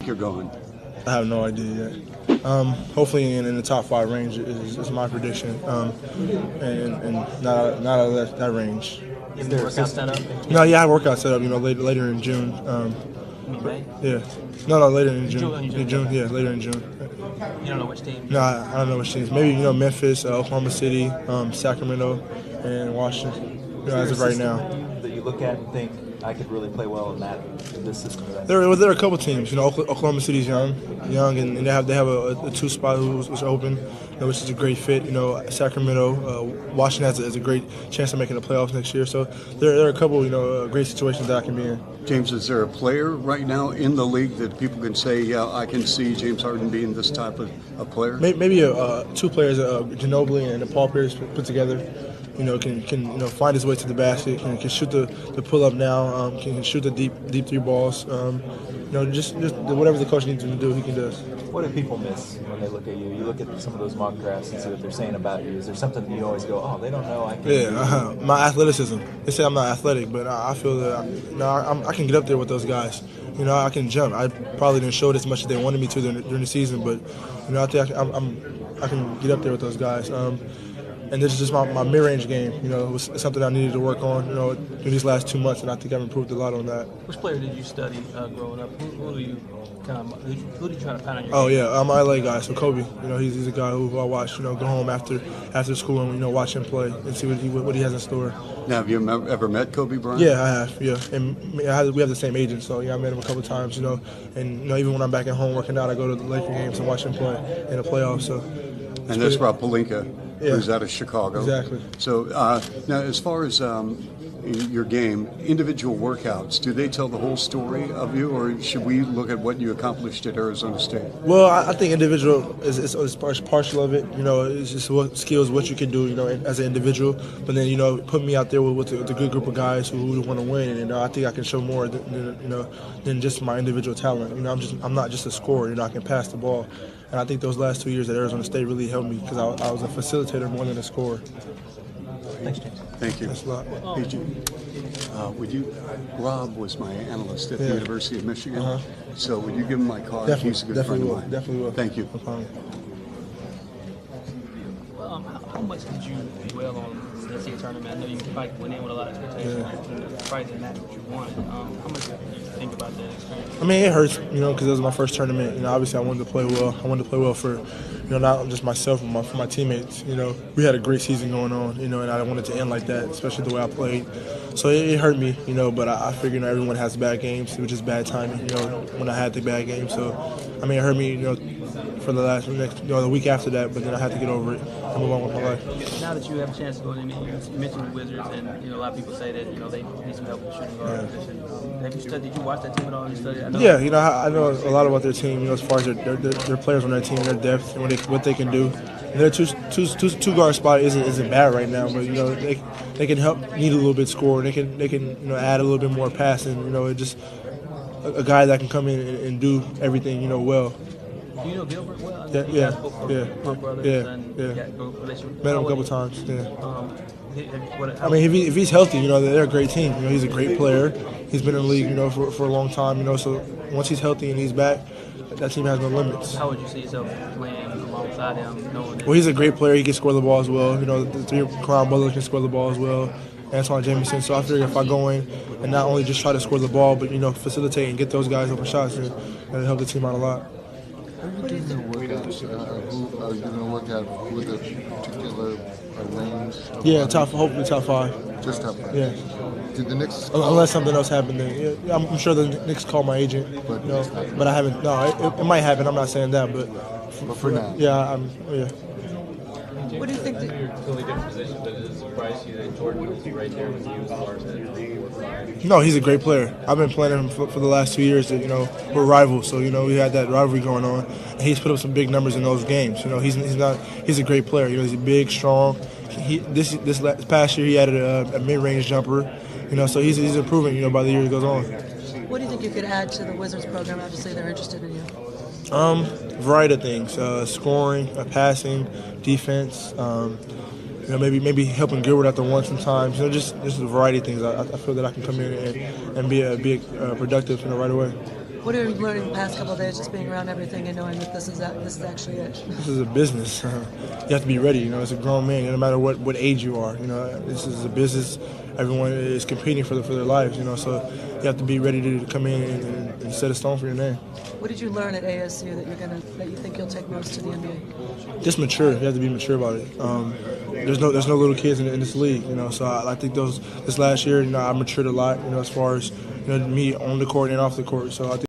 think you're going? I have no idea yet. Hopefully in the top 5 range is my prediction, and not out of that range. Is there a workout set up? No, yeah, I have a workout set up. Later in June. May? Yeah. No, later in June. In June. Yeah, later in June. You don't know which team? No, I don't know which teams. Maybe Memphis, Oklahoma City, Sacramento, and Washington. As of right now. That you look at and think I could really play well in this system. There are a couple teams. Oklahoma City's young, and they have a 2 spot who's open, which is a great fit. Sacramento, Washington has a great chance of making the playoffs next year. So there are a couple great situations that I can be in. James, is there a player right now in the league that people can say, yeah, I can see James Harden being this type of player? Maybe 2 players, Ginobili and Paul Pierce put together. Can find his way to the basket, can shoot the pull up now, can shoot the deep 3 balls. Just whatever the coach needs him to do, he can do. What do people miss when they look at you? You look at some of those mock drafts and see what they're saying about you. Is there something that you always go, oh, they don't know I can? Yeah, my athleticism. They say I'm not athletic, but I feel that I can get up there with those guys. I can jump. I probably didn't show it as much as they wanted me to during the season, but I think I can get up there with those guys. And this is just my mid-range game. It was something I needed to work on, in these last 2 months, and I think I've improved a lot on that. Which player did you study growing up? Who do you try to find on your game? Oh, yeah, I'm an LA guy, so Kobe. He's a guy who I watch, go home after school and, watch him play and see what he has in store. Now, have you ever met Kobe Bryant? Yeah, I have, yeah. And we have the same agent, so, I met him a couple times, And, even when I'm back at home working out, I go to the Laker games and watch him play in the playoffs, so. And that's Rob Pelinka, who's out of Chicago. Exactly. So now, as far as your game, individual workouts, do they tell the whole story of you, or should we look at what you accomplished at Arizona State? Well, I think individual is partial of it. It's just what skills, what you can do, as an individual. But then, put me out there with a good group of guys who want to win, and I think I can show more than just my individual talent. I'm not just a scorer. I can pass the ball. And I think those last 2 years at Arizona State really helped me because I was a facilitator more than a scorer. Thanks, James. Thank you. That's a lot. Hey, Rob was my analyst at the University of Michigan. So would you give him my card? Definitely, He's a good friend of mine. Definitely will. Thank you. No problem. How much did you dwell on the NCAA tournament? I know you probably went in with a lot of expectations. Probably didn't match what you wanted. How much did you think about that experience? It hurts, because it was my first tournament. Obviously I wanted to play well. I wanted to play well for, not just myself, but for my teammates. We had a great season going on, and I didn't want it to end like that, especially the way I played. So it hurt me, but I figured everyone has bad games. It was just bad timing, when I had the bad game. So, it hurt me, for the week after that, but then I had to get over it and move on with my life. Now that you have a chance to go in, you mentioned the Wizards, and a lot of people say that they need some help with the shooting guard position. Have you studied? Did you watch that team at all? You studied? I know a lot about their team. As far as their players on their team, their depth, and what they can do. And their two guard spot isn't bad right now, but they can help need a little bit score. They can add a little bit more passing. Just a guy that can come in and do everything well. Do you know Gilbert well? Yeah. Met him a couple times. Yeah. If he's healthy, they're a great team. He's a great player. He's been in the league, for a long time. So once he's healthy and he's back, that team has no limits. How would you see yourself playing alongside him? Well, he's a great player. He can score the ball as well. The 3 Crown brothers can score the ball as well. Antoine Jamison. So I figure if I go in and not only just try to score the ball, but facilitate and get those guys open shots, it'll help the team out a lot. Who are you going to work out with a particular range? Yeah, hopefully top 5. Just top 5. Yeah. Did the Knicks? Unless something else happened, then I'm sure the Knicks call my agent. But I haven't. No, it might happen. I'm not saying that, but for now. Yeah, What do you think? You're in a totally different position, but does it surprise you that Jordan was right there with you as far as that 3 or 5? No, he's a great player. I've been playing him for the last 2 years. We're rivals, so we had that rivalry going on. And he's put up some big numbers in those games. He's a great player. He's big, strong. This past year he added a mid-range jumper. So he's improving. By the year he goes on. What do you think you could add to the Wizards program? Obviously, they're interested in you. Variety of things: scoring, passing, defense. Maybe helping Gilbert at the one sometimes. Just a variety of things. I feel that I can come in and be productive right away. What are you learning the past couple of days, just being around everything and knowing that this is actually it? This is a business. You have to be ready. You know, as a grown man, no matter what age you are. You know, this is a business. Everyone is competing for their lives. You know, so you have to be ready to come in and set a stone for your name. What did you learn at ASU that you think you'll take most to the NBA? Just mature. You have to be mature about it. There's no little kids in this league. You know, so I think this last year, you know, I matured a lot. You know, as far as me on the court and off the court. So I think.